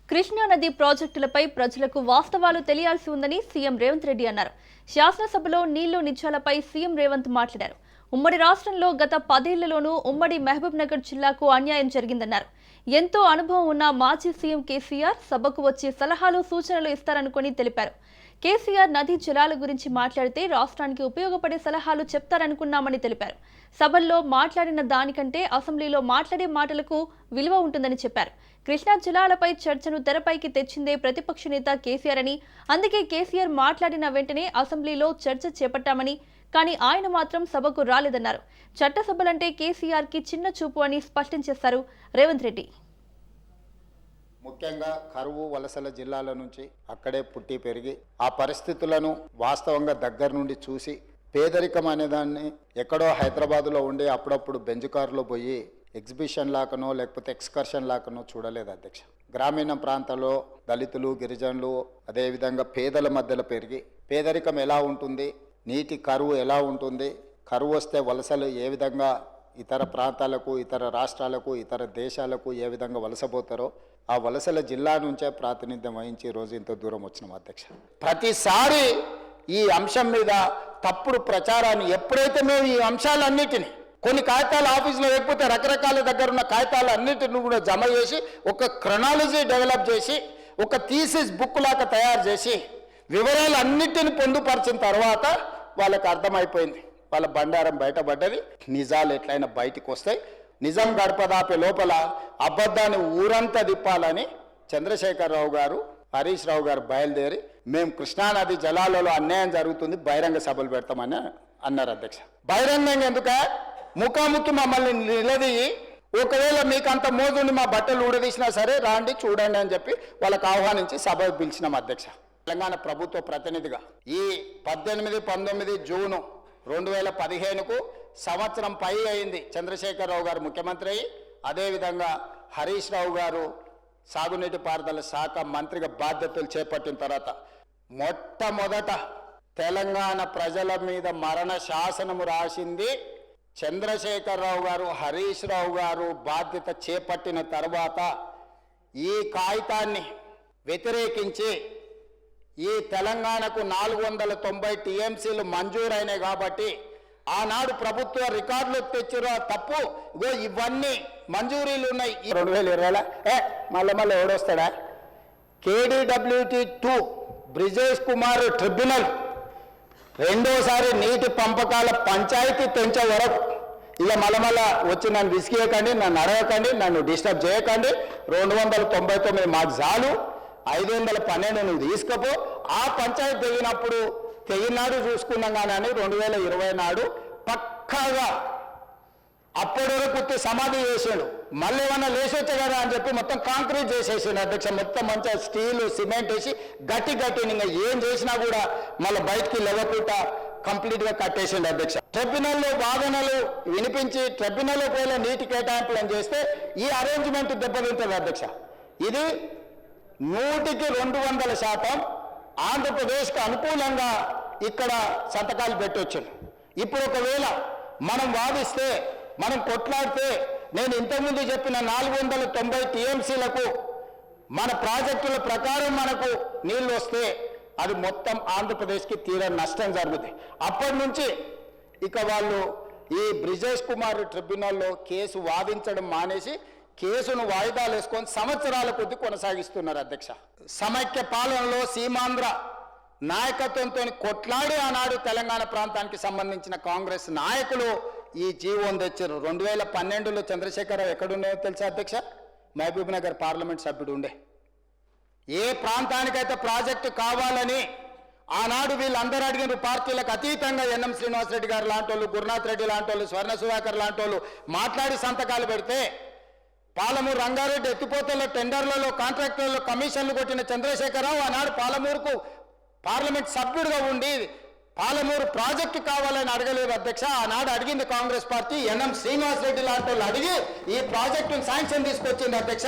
కృష్ణా నది ప్రాజెక్టులపై ప్రజలకు వాస్తవాలు తెలియాల్సి ఉందని సీఎం రేవంత్ రెడ్డి అన్నారు. శాసనసభలో నీళ్లు నిత్యాలపై సీఎం రేవంత్ మాట్లాడారు. ఉమ్మడి రాష్ట్రంలో గత 10 ఏళ్లలోనూ ఉమ్మడి మహబూబ్ నగర్ జిల్లాకు అన్యాయం జరిగిందన్నారు. ఎంతో అనుభవం ఉన్న మాజీ సీఎం కేసీఆర్ సభకు వచ్చి సలహాలు సూచనలు ఇస్తారనుకొని తెలిపారు. కేసీఆర్ నదీ జలాల గురించి మాట్లాడితే రాష్ట్రానికి ఉపయోగపడే సలహాలు చెప్తారనుకున్నామని తెలిపారు. సభల్లో మాట్లాడిన దానికంటే అసెంబ్లీలో మాట్లాడే మాటలకు విలువ ఉంటుందని చెప్పారు. కృష్ణా జలాలపై చర్చను తెరపైకి తెచ్చిందే ప్రతిపక్ష నేత కేసీఆర్ అని, అందుకే కేసీఆర్ మాట్లాడిన వెంటనే అసెంబ్లీలో చర్చ చేపట్టామని, కానీ ఆయన మాత్రం సభకు రాలేదన్నారు. చట్టసభలంటే కేసీఆర్ కి చిన్న చూపు అని స్పష్టం చేశారు రేవంత్ రెడ్డి. ముఖ్యంగా కరువు వలసల జిల్లాల నుంచి అక్కడే పుట్టి పెరిగి ఆ పరిస్థితులను వాస్తవంగా దగ్గర నుండి చూసి పేదరికం అనేదాన్ని ఎక్కడో హైదరాబాదులో ఉండి అప్పుడప్పుడు బెంచ్ కారులో పోయి ఎగ్జిబిషన్ లాకనో లేకపోతే ఎక్స్కర్షన్ లాకనో చూడలేదు అధ్యక్ష. గ్రామీణ ప్రాంతాల్లో దళితులు గిరిజనులు అదేవిధంగా పేదల మధ్యలో పెరిగి పేదరికం ఎలా ఉంటుంది, నీటి కరువు ఎలా ఉంటుంది, కరువు వస్తే వలసలు ఏ విధంగా ఇతర ప్రాంతాలకు ఇతర రాష్ట్రాలకు ఇతర దేశాలకు ఏ విధంగా వలసపోతారో ఆ వలసల జిల్లా నుంచే ప్రాతినిధ్యం వహించి రోజు ఇంత దూరం వచ్చినాం అధ్యక్ష. ప్రతిసారి ఈ అంశం మీద తప్పుడు ప్రచారాన్ని ఎప్పుడైతే మేము ఈ అంశాలన్నిటినీ కొన్ని కాగితాలు ఆఫీసులో లేకపోతే రకరకాల దగ్గర ఉన్న కాగితాలు అన్నిటిని కూడా జమ చేసి ఒక క్రొనాలజీ డెవలప్ చేసి ఒక థీసిస్ బుక్ లాగా తయారు చేసి వివరాలు అన్నిటిని పొందుపరిచిన తర్వాత వాళ్ళకి అర్థమైపోయింది. వాళ్ళ బండారం బయటపడ్డది. నిజాలు ఎట్లయినా బయటికి వస్తాయి. నిజం గడపదాపే లోపల అబద్ధాన్ని ఊరంతా తిప్పాలని చంద్రశేఖరరావు గారు, హరీష్ రావు గారు బయలుదేరి మేము కృష్ణానది జలాలలో అన్యాయం జరుగుతుంది బహిరంగ సభలు పెడతామని అన్నారు అధ్యక్ష. బహిరంగంగా ఎందుక ముఖాముఖి మమ్మల్ని నిలదీయి ఒకవేళ మీకు అంత మోజుని మా బట్టలు ఊడదీసినా సరే రాండి చూడండి అని చెప్పి వాళ్ళకు ఆహ్వానించి సభకు పిలిచినాం అధ్యక్ష. తెలంగాణ ప్రభుత్వ ప్రతినిధిగా ఈ 18-19 జూను 2015కు సంవత్సరం పై అయింది చంద్రశేఖరరావు గారు ముఖ్యమంత్రి అయ్యి, అదేవిధంగా హరీష్ రావు గారు సాగునీటి పారుదల శాఖ మంత్రిగా బాధ్యతలు చేపట్టిన తర్వాత మొట్టమొదట తెలంగాణ ప్రజల మీద మరణ శాసనము రాసింది చంద్రశేఖరరావు గారు. హరీష్ రావు గారు బాధ్యత చేపట్టిన తర్వాత ఈ కాగితాన్ని వ్యతిరేకించి ఈ తెలంగాణకు 490 టీఎంసీలు మంజూరైనాయి కాబట్టి ఆనాడు ప్రభుత్వ రికార్డులు తెచ్చిరో తప్పు ఇగో ఇవన్నీ మంజూరీలు ఉన్నాయి. 2020 మళ్ళీ ఎవడొస్తాడా? KDWT2 బ్రిజేష్ కుమార్ ట్రిబ్యునల్ రెండోసారి నీటి పంపకాల పంచాయతీ తెంచే వరకు ఇక మళ్ళీ వచ్చి నన్ను విసిగేయకండి, నన్ను అడగకండి, నన్ను డిస్టర్బ్ చేయకండి. 299 మాకు చాలు, 512 నువ్వు తీసుకపో. ఆ పంచాయతీ తెగినాడు చూసుకున్నాం కానీ 2020 నాడు పక్కాగా అప్పటి వరకు సమాధి చేసాడు. మళ్ళీ ఏమన్నా లేచొచ్చా కదా అని చెప్పి మొత్తం కాంక్రీట్ చేసేసాడు అధ్యక్ష. మొత్తం మంచిగా స్టీల్ సిమెంట్ వేసి గట్టి ఇంకా ఏం చేసినా కూడా మళ్ళీ బయటికి లేవకుండా కంప్లీట్గా కట్టేసిండు అధ్యక్ష. ట్రిబ్యునల్లో వాదనలు వినిపించి ట్రిబ్యునల్లో పోయిన నీటి కేటాయింపులను చేస్తే ఈ అరేంజ్మెంట్ దెబ్బతింటుంది అధ్యక్ష. ఇది 100% ఆంధ్రప్రదేశ్కి అనుకూలంగా ఇక్కడ సంతకాలు పెట్టవచ్చు. ఇప్పుడు ఒకవేళ మనం వాదిస్తే మనం కొట్లాడితే నేను ఇంతకుముందు చెప్పిన 490 టీఎంసీలకు మన ప్రాజెక్టుల ప్రకారం మనకు నీళ్ళు వస్తే అది మొత్తం ఆంధ్రప్రదేశ్కి తీరని నష్టం జరుగుతుంది. అప్పటి నుంచి ఇక వాళ్ళు ఈ బ్రిజేష్ కుమార్ ట్రిబ్యునల్లో కేసు వాదించడం మానేసి కేసును వాయిదాలు వేసుకొని సంవత్సరాల కొద్ది కొనసాగిస్తున్నారు అధ్యక్ష. సమైక్య పాలనలో సీమాంధ్ర నాయకత్వంతో కొట్లాడి ఆనాడు తెలంగాణ ప్రాంతానికి సంబంధించిన కాంగ్రెస్ నాయకులు ఈ జీవోను తెచ్చారు. 2012లో చంద్రశేఖరరావు ఎక్కడున్నాయో తెలుసా అధ్యక్ష? మహబూబ్ నగర్ పార్లమెంట్ సభ్యుడు ఉండే. ఏ ప్రాంతానికైతే ప్రాజెక్టు కావాలని ఆనాడు వీళ్ళందరూ అడిగిన పార్టీలకు అతీతంగా ఎన్ఎం శ్రీనివాసరెడ్డి గారు లాంటి వాళ్ళు, గురునాథ్ రెడ్డి లాంటి వాళ్ళు, స్వర్ణ సుధాకర్ లాంటి వాళ్ళు మాట్లాడి సంతకాలు పెడితే పాలమూరు రంగారెడ్డి ఎత్తిపోతల టెండర్లలో కాంట్రాక్టర్లలో కమిషన్లు కొట్టిన చంద్రశేఖరరావు ఆనాడు పాలమూరుకు పార్లమెంట్ సభ్యుడిగా ఉండి పాలమూరు ప్రాజెక్టు కావాలని అడగలేదు అధ్యక్ష. ఆనాడు అడిగింది కాంగ్రెస్ పార్టీ. ఎన్ఎం శ్రీనివాసరెడ్డి లాంటి వాళ్ళు అడిగి ఈ ప్రాజెక్టును శాంక్షన్ తీసుకొచ్చింది అధ్యక్ష.